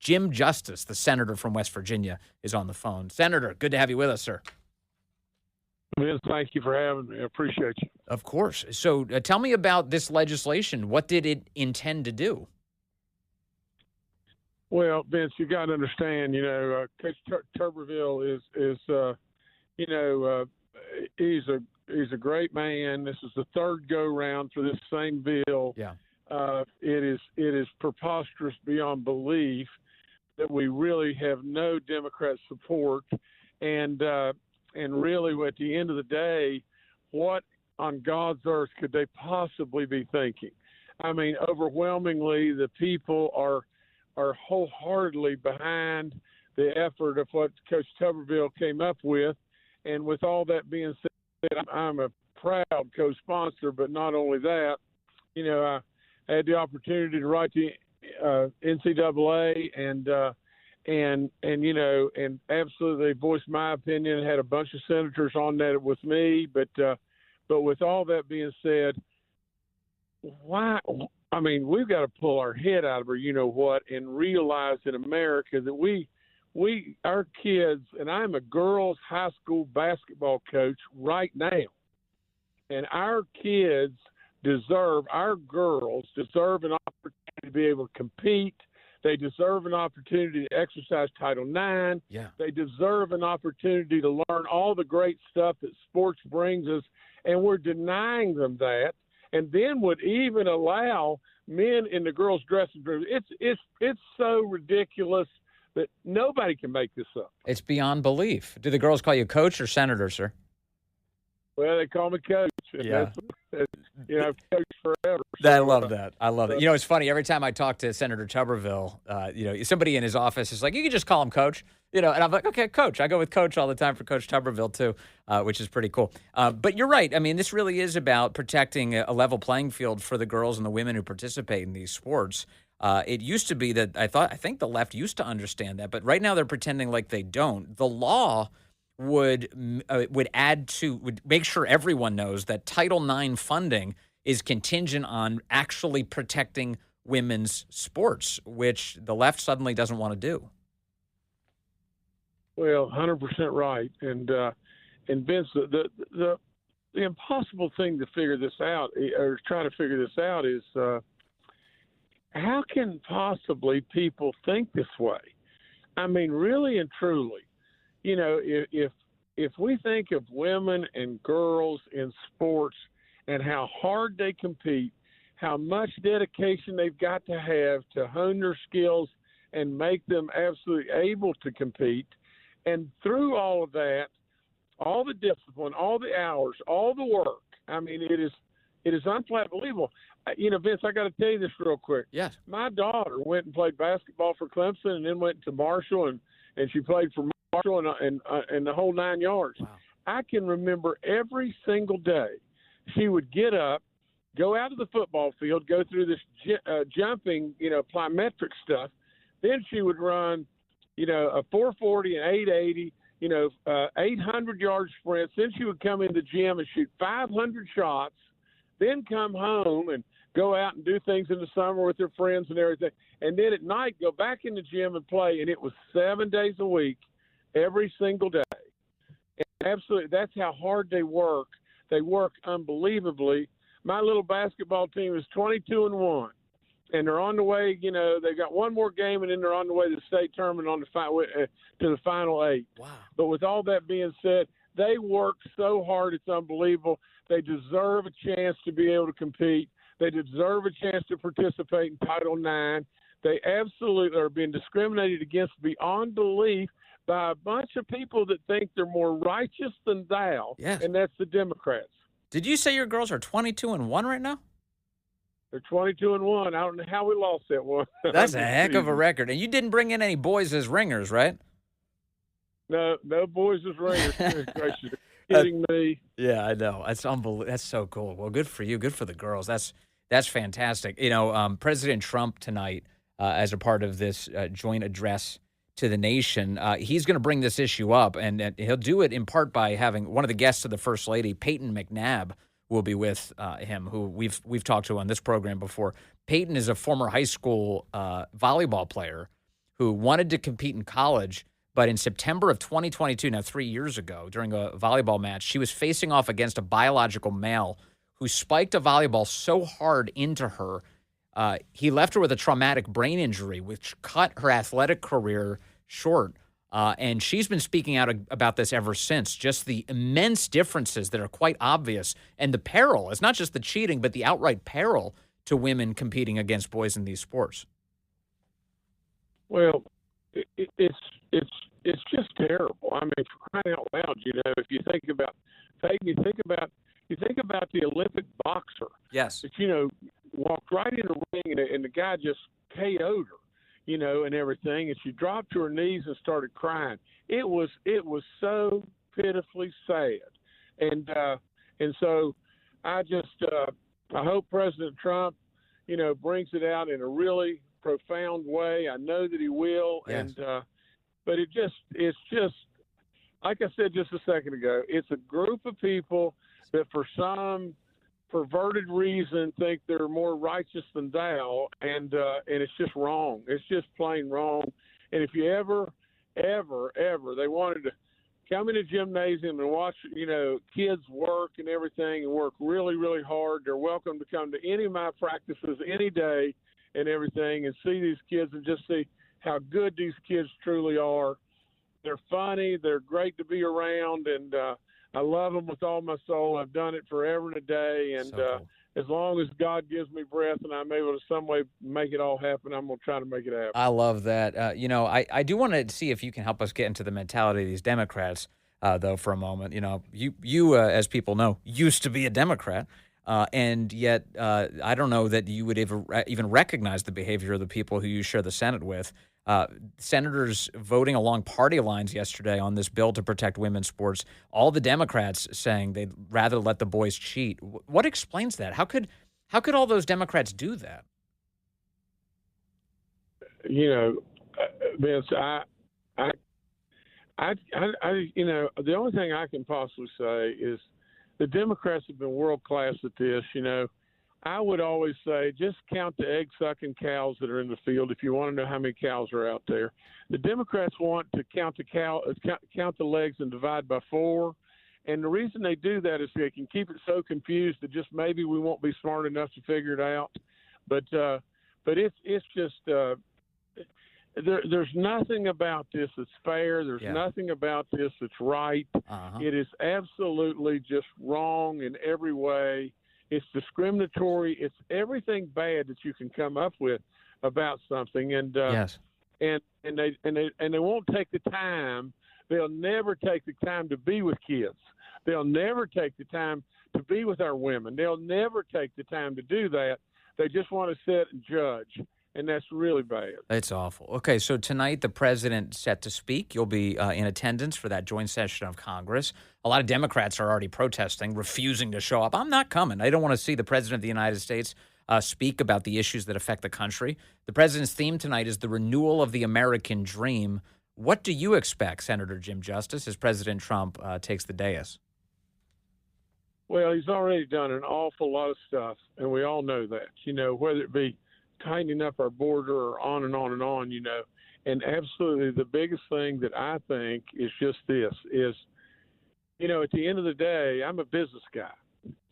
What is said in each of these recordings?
Jim Justice, the senator from West Virginia, is on the phone. Senator, good to have you with us, sir. Vince, thank you for having me. I appreciate you. Of course. So tell me about this legislation. What did it intend to do? Well, Vince, you got to understand, Coach Tuberville he's a great man. This is the third go round for this same bill. Yeah. It is preposterous beyond belief that we really have no Democrat support, and really at the end of the day, what on God's earth could they possibly be thinking? I mean, overwhelmingly, the people are wholeheartedly behind the effort of what Coach Tuberville came up with. And with all that being said, I'm a proud co-sponsor, but not only that, I had the opportunity to write the NCAA and absolutely voice my opinion. Had a bunch of senators on that with me, but with all that being said, why? I mean, we've got to pull our head out of our you-know-what and realize in America that our kids, and I'm a girls' high school basketball coach right now, and our girls deserve an opportunity to be able to compete. They deserve an opportunity to exercise Title IX. Yeah. They deserve an opportunity to learn all the great stuff that sports brings us, and we're denying them that. And then would even allow men in the girls' dressing room. It's so ridiculous that nobody can make this up. It's beyond belief. Do the girls call you coach or senator, sir? Well, they call me coach. Yeah. I've coached forever. I love that. I love it. It's funny. Every time I talk to Senator Tuberville, somebody in his office is like, you can just call him coach. And I'm like, okay, coach. I go with coach all the time for Coach Tuberville, too, which is pretty cool. But you're right. I mean, this really is about protecting a level playing field for the girls and the women who participate in these sports. It used to be that I think the left used to understand that, but right now they're pretending like they don't. The law would make sure everyone knows that Title IX funding is contingent on actually protecting women's sports, which the left suddenly doesn't want to do. Well, 100% right. And Vince, the impossible thing to figure this out, or try to figure this out, is how can possibly people think this way? I mean, really and truly, if we think of women and girls in sports and how hard they compete, how much dedication they've got to hone their skills and make them absolutely able to compete. And through all of that, all the discipline, all the hours, all the work, I mean, it is unbelievable. Vince, I got to tell you this real quick. Yes. My daughter went and played basketball for Clemson and then went to Marshall, and she played for Marshall and the whole 9 yards. Wow. I can remember every single day she would get up, go out to the football field, go through this jumping, plyometric stuff. Then she would run, a 440 and 880, 800-yard sprints. Then she would come in the gym and shoot 500 shots, then come home and go out and do things in the summer with her friends and everything. And then at night, go back in the gym and play. And it was 7 days a week, every single day. And absolutely, that's how hard they work. They work unbelievably. My little basketball team is 22-1. And they're on the way, they've got one more game, and then they're on the way to the state tournament to the Final Eight. Wow. But with all that being said, they work so hard, it's unbelievable. They deserve a chance to be able to compete. They deserve a chance to participate in Title IX. They absolutely are being discriminated against beyond belief by a bunch of people that think they're more righteous than thou, Yes. And that's the Democrats. Did you say your girls are 22-1 right now? They're 22-1. I don't know how we lost that one. That's a heck of a record. And you didn't bring in any boys as ringers, right? No boys as ringers. Goodness gracious. Kidding me. Yeah, I know. That's unbelievable. That's so cool. Well, good for you. Good for the girls. That's fantastic. President Trump tonight, as a part of this joint address to the nation, he's going to bring this issue up, and he'll do it in part by having one of the guests of the First Lady, Peyton McNabb, will be with him, who we've talked to on this program before. Peyton is a former high school volleyball player who wanted to compete in college, but in September of 2022, now 3 years ago, during a volleyball match, she was facing off against a biological male who spiked a volleyball so hard into her, he left her with a traumatic brain injury, which cut her athletic career short. And she's been speaking out about this ever since, just the immense differences that are quite obvious. And the peril, it's not just the cheating, but the outright peril to women competing against boys in these sports. Well, it's just terrible. I mean, for crying out loud, if you think about Peyton, you think about the Olympic boxer. Yes. That walked right in the ring and the guy just KO'd her, and everything, and she dropped to her knees and started crying. It was so pitifully sad, and so I hope President Trump, brings it out in a really profound way. I know that he will, yes. But it's just like I said just a second ago. It's a group of people that, for some perverted reason, think they're more righteous than thou, and it's just wrong. It's just plain wrong. And if you ever they wanted to come in a gymnasium and watch, kids work and everything, and work really, really hard, they're welcome to come to any of my practices any day and everything, and see these kids and just see how good these kids truly are. They're funny. They're great to be around, and I love them with all my soul. I've done it forever and a day, and So cool. As long as God gives me breath and I'm able to some way make it all happen, I'm going to try to make it happen. I love that. I do want to see if you can help us get into the mentality of these Democrats, though, for a moment. You as people know, used to be a Democrat, and yet I don't know that you would even recognize the behavior of the people who you share the Senate with. Senators voting along party lines yesterday on this bill to protect women's sports. All the Democrats saying they'd rather let the boys cheat. What explains that? How could all those Democrats do that? Vince, the only thing I can possibly say is the Democrats have been world class at this. I would always say just count the egg-sucking cows that are in the field if you want to know how many cows are out there. The Democrats want to count the legs and divide by 4, and the reason they do that is they can keep it so confused that just maybe we won't be smart enough to figure it out. But it's just there's nothing about this that's fair. There's nothing about this that's right. Uh-huh. It is absolutely just wrong in every way. It's discriminatory. It's everything bad that you can come up with about something. And Yes. and they won't take the time. They'll never take the time to be with kids. They'll never take the time to be with our women. They'll never take the time to do that. They just want to sit and judge, and that's really bad. It's awful. Okay, so tonight the president set to speak. You'll be in attendance for that joint session of Congress. A lot of Democrats are already protesting, refusing to show up. I'm not coming. I don't want to see the president of the United States speak about the issues that affect the country. The president's theme tonight is the renewal of the American dream. What do you expect, Senator Jim Justice, as President Trump takes the dais? Well, he's already done an awful lot of stuff, and we all know that, whether it be tightening up our border or on and on and on, And absolutely the biggest thing that I think is just this is, at the end of the day, I'm a business guy.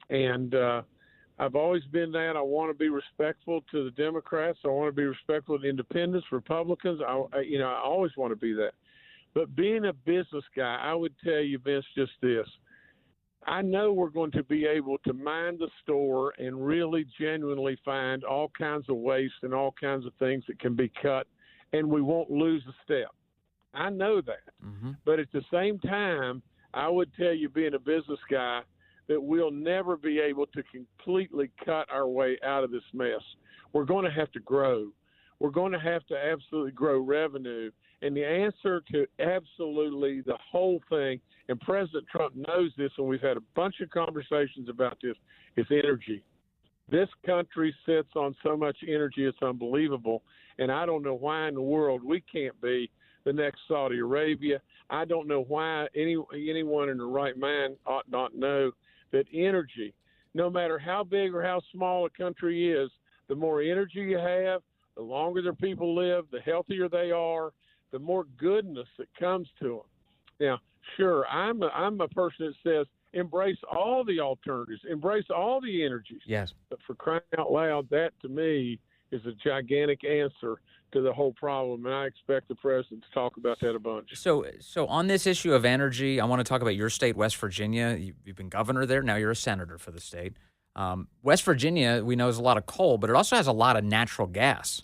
And I've always been that. I want to be respectful to the Democrats. I want to be respectful to independents, Republicans. I always want to be that. But being a business guy, I would tell you, Vince, just this. I know we're going to be able to mine the store and really genuinely find all kinds of waste and all kinds of things that can be cut, and we won't lose a step. I know that. Mm-hmm. But at the same time, I would tell you, being a business guy, that we'll never be able to completely cut our way out of this mess. We're going to have to grow. We're going to have to absolutely grow revenue. And the answer to absolutely the whole thing, and President Trump knows this, and we've had a bunch of conversations about this, is energy. This country sits on so much energy, it's unbelievable. And I don't know why in the world we can't be the next Saudi Arabia. I don't know why anyone in their right mind ought not know that energy, no matter how big or how small a country is, the more energy you have, The longer their people live, the healthier they are, the more goodness that comes to them. Now, sure, I'm a person that says embrace all the alternatives, embrace all the energies. Yes. But for crying out loud, that to me is a gigantic answer to the whole problem, and I expect the president to talk about that a bunch. So on this issue of energy, I want to talk about your state, West Virginia. You've been governor there. Now you're a senator for the state. West Virginia, we know, has a lot of coal, but it also has a lot of natural gas.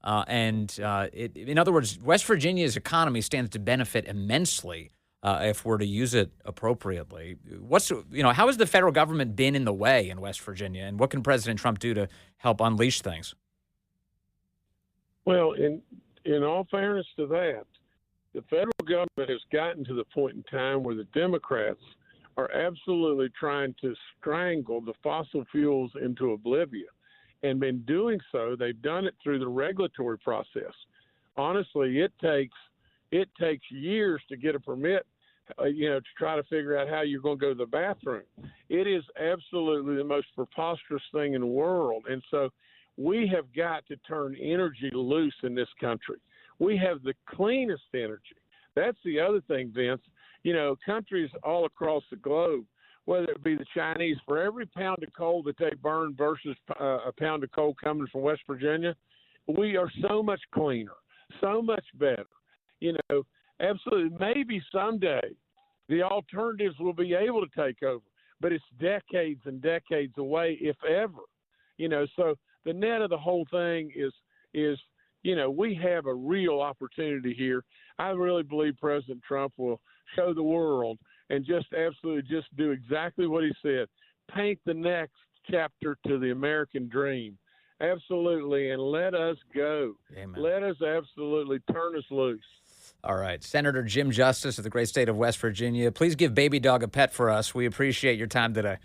In other words, West Virginia's economy stands to benefit immensely if we're to use it appropriately. How has the federal government been in the way in West Virginia, and what can President Trump do to help unleash things? Well, in all fairness to that, the federal government has gotten to the point in time where the Democrats are absolutely trying to strangle the fossil fuels into oblivion. And in doing so, they've done it through the regulatory process. Honestly, it takes years to get a permit, to try to figure out how you're going to go to the bathroom. It is absolutely the most preposterous thing in the world. And so we have got to turn energy loose in this country. We have the cleanest energy. That's the other thing, Vince. Countries all across the globe, whether it be the Chinese, for every pound of coal that they burn versus a pound of coal coming from West Virginia, we are so much cleaner, so much better. Absolutely. Maybe someday the alternatives will be able to take over, but it's decades and decades away, if ever. So the net of the whole thing is we have a real opportunity here. I really believe President Trump will show the world and just do exactly what he said. Paint the next chapter to the American dream. Absolutely. And let us go. Amen. Let us absolutely turn us loose. All right. Senator Jim Justice of the great state of West Virginia. Please give Baby Dog a pet for us. We appreciate your time today.